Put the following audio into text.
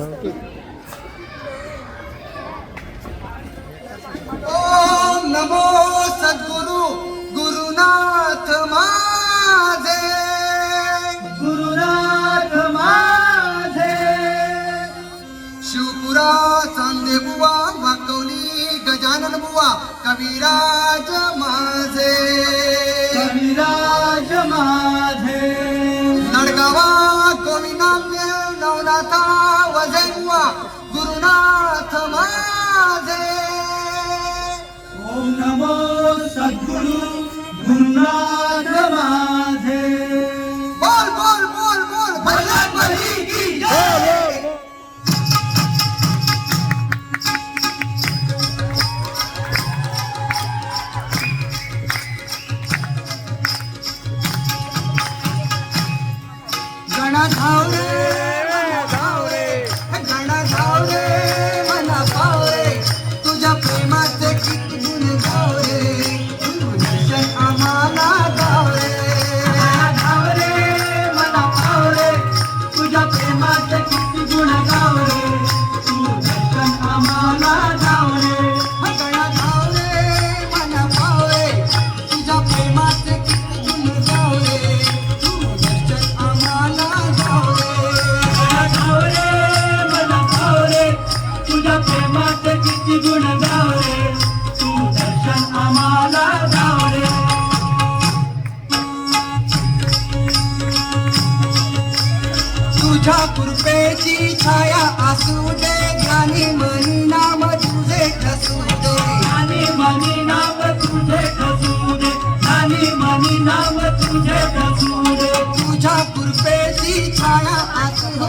ओम नमो सद्गुरु गुरुनाथ माझे, गुरुनाथ माझे. शिवपुरा चांदे बुवा, वाकवली गजानन बुवा, कविराज माझे, कविराज माझे. नडगावा गोविंदांबे नवनाथा वजे बुवा, गुरुनाथ माझे. ओम नमो सद्गुरु गुरुनाथ माझे. बोल बोल बोल बोल भजन बली की जय. गणा धावरे गणा धावरे मना पावरे, तुझ्या प्रेमाचे किती गुण गावरे, दर्शन आम्हाला गावरे. धावरे मना पावरे, तुझ्या प्रेमाचे किती गुण गावरे, तू दर्शन आम्हाला गावरे. गणा धावरे मना पावरे, तुझ्या प्रेमाचे किती गुण गावरे, तू दर्शन आम्हाला गावरे. धावरे मला धावरे, तुझ्या प्रेमाचे किती गुण गावरे, तू दर्शन आम्हाला गावरे. तुझ्या कृपेची छाया असू दे, ज्ञानी मनी नाम तुझे ठसू दे. आणि मनी नाम तुझे ठसू दे, आणि मनी नाम तुझे ठसू दे. तुझ्या कृपेची छाया असू